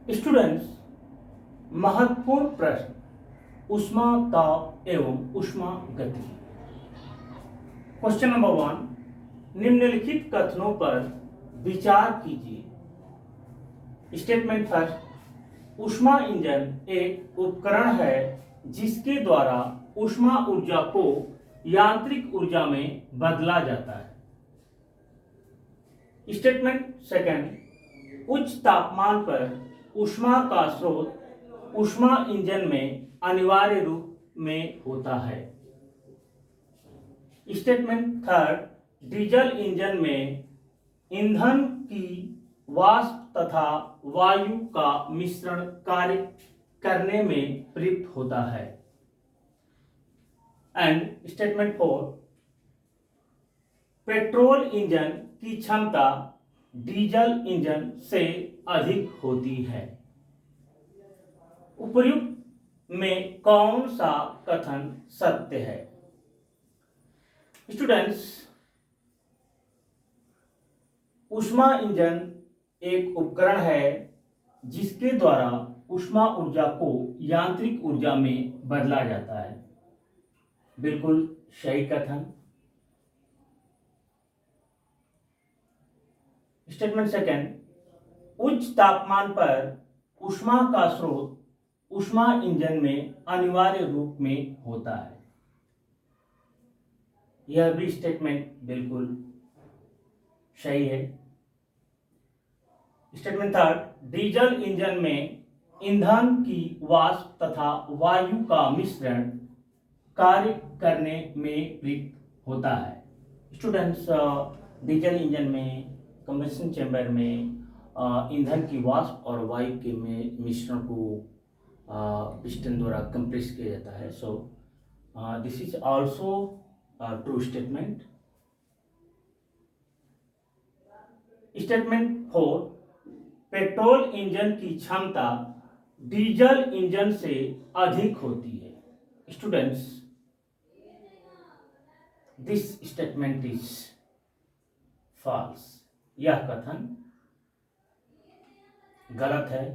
Students, महत्वपूर्ण प्रश्न ऊष्मा ताप एवं ऊष्मा गति। क्वेश्चन नंबर 1, निम्नलिखित कथनों पर विचार कीजिए। स्टेटमेंट फर्स्ट, ऊष्मा इंजन एक उपकरण है जिसके द्वारा ऊष्मा ऊर्जा को यांत्रिक ऊर्जा में बदला जाता है। स्टेटमेंट सेकंड, उच्च तापमान पर ऊष्मा का स्रोत ऊष्मा इंजन में अनिवार्य रूप में होता है। स्टेटमेंट थर्ड, डीजल इंजन में ईंधन की वाष्प तथा वायु का मिश्रण कार्य करने में प्रयुक्त होता है। And statement four, petrol engine की क्षमता डीजल इंजन से अधिक होती है। उपर्युक्त में कौन सा कथन सत्य है? स्टूडेंट्स, ऊष्मा इंजन एक उपकरण है जिसके द्वारा ऊष्मा ऊर्जा को यांत्रिक ऊर्जा में बदला जाता है। बिल्कुल सही कथन। स्टेटमेंट सेकंड, उच्च तापमान पर ऊष्मा का स्रोत ऊष्मा इंजन में अनिवार्य रूप में होता है। यह भी स्टेटमेंट बिल्कुल सही है। स्टेटमेंट थर्ड, डीजल इंजन में ईंधन की वाष्प तथा वायु का मिश्रण कार्य करने में प्रयुक्त होता है। स्टूडेंट्स, डीजल इंजन में कंबशन चैम्बर में ईंधन की वाष्प और वायु के मिश्रण को पिस्टन द्वारा कंप्रेस किया जाता है। So this is also true statement. Statement four, petrol engine की क्षमता डीजल इंजन से अधिक होती है। Students, this statement is false. यह कथन गलत है।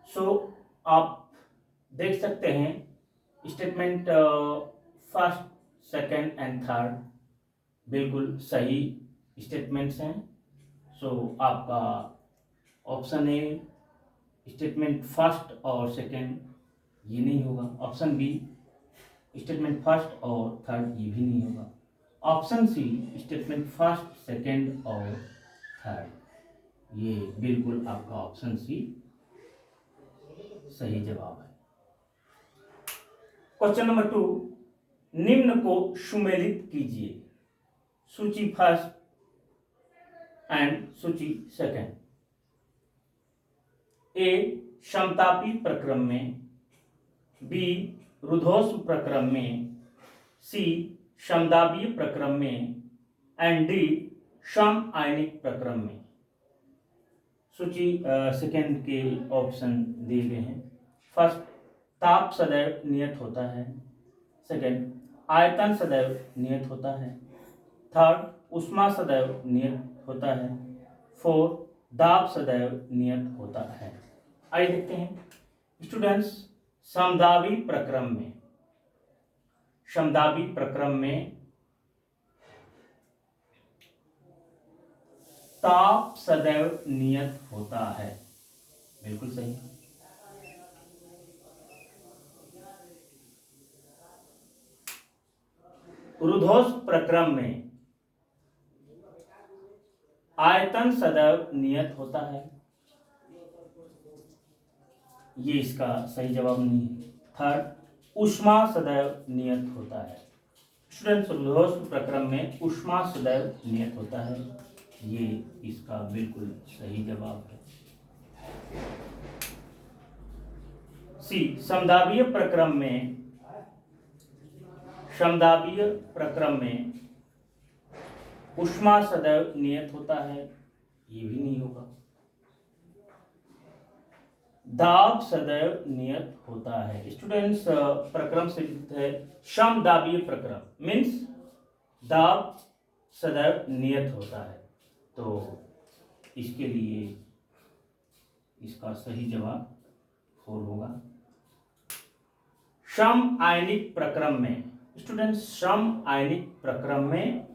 सो आप देख सकते हैं statement first, second and third बिल्कुल सही स्टेटमेंट्स हैं। सो आपका ऑप्शन ए, स्टेटमेंट फर्स्ट और सेकंड, ये नहीं होगा। ऑप्शन बी, स्टेटमेंट फर्स्ट और थर्ड, ये भी नहीं होगा। Option C, statement first, second और थर्ड, ये बिल्कुल आपका ऑप्शन सी सही जवाब है। क्वेश्चन नंबर 2, निम्न को सुमेलित कीजिए। सूची फर्स्ट एंड सूची सेकंड। ए, समतापी प्रक्रम में, बी, रुद्धोष्म प्रक्रम में, सी, समदाबीय प्रक्रम में एंड डी, सम आयनिक प्रक्रम में। सूची सेकंड के ऑप्शन दिए गए हैं। फर्स्ट, ताप सदैव नियत होता है। सेकंड, आयतन सदैव नियत होता है। थर्ड, ऊष्मा सदैव नियत होता है। फोर्थ, दाब सदैव नियत होता है। आइए देखते हैं। स्टूडेंट्स, समदाबी प्रक्रम में ताप सदैव नियत होता है। बिल्कुल सही। रुद्धोष्म प्रक्रम में आयतन सदैव नियत होता है। ये इसका सही जवाब नहीं है। थर्ड, ऊष्मा सदैव नियत होता है। स्टूडेंट्स, रुद्धोष्म प्रक्रम में ऊष्मा सदैव नियत होता है। ये इसका बिल्कुल सही जवाब है। सी, समदाबीय प्रक्रम में ऊष्मा सदैव नियत होता है। ये भी नहीं होगा। दाब सदैव नियत होता है। स्टूडेंट्स, प्रक्रम से है समदाबीय प्रक्रम मीन्स दाब सदैव नियत होता है। तो इसके लिए इसका सही जवाब 4 होगा। सम आयनिक प्रक्रम में स्टूडेंट्स, सम आयनिक प्रक्रम में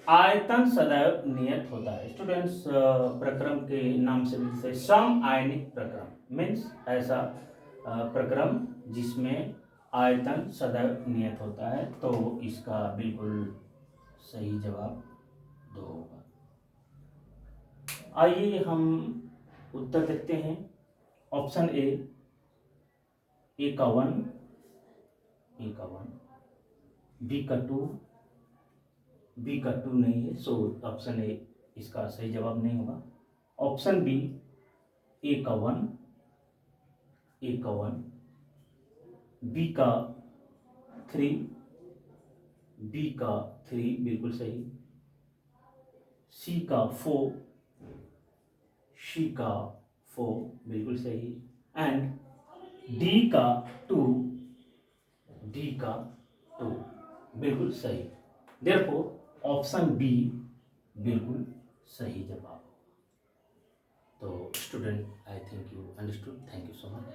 आयतन सदैव नियत होता है। स्टूडेंट्स, प्रक्रम के नाम से मिलते सम आयनिक प्रक्रम मीन्स ऐसा प्रक्रम जिसमें आयतन सदैव नियत होता है, तो इसका बिल्कुल सही जवाब 2 होगा। आइए हम उत्तर देखते हैं। ऑप्शन ए 51, बी का 2, बी का 2 नहीं है, सो ऑप्शन ए इसका सही जवाब नहीं होगा। ऑप्शन बी ए का 1, बी का 3, बी का 3 बिल्कुल सही, सी का 4, सी का 4 बिल्कुल सही, एंड डी का 2, डी का 2 बिल्कुल सही। देयरफॉर ऑप्शन बी बिल्कुल सही जवाब होगा। तो student, I think you understood. Thank you so much.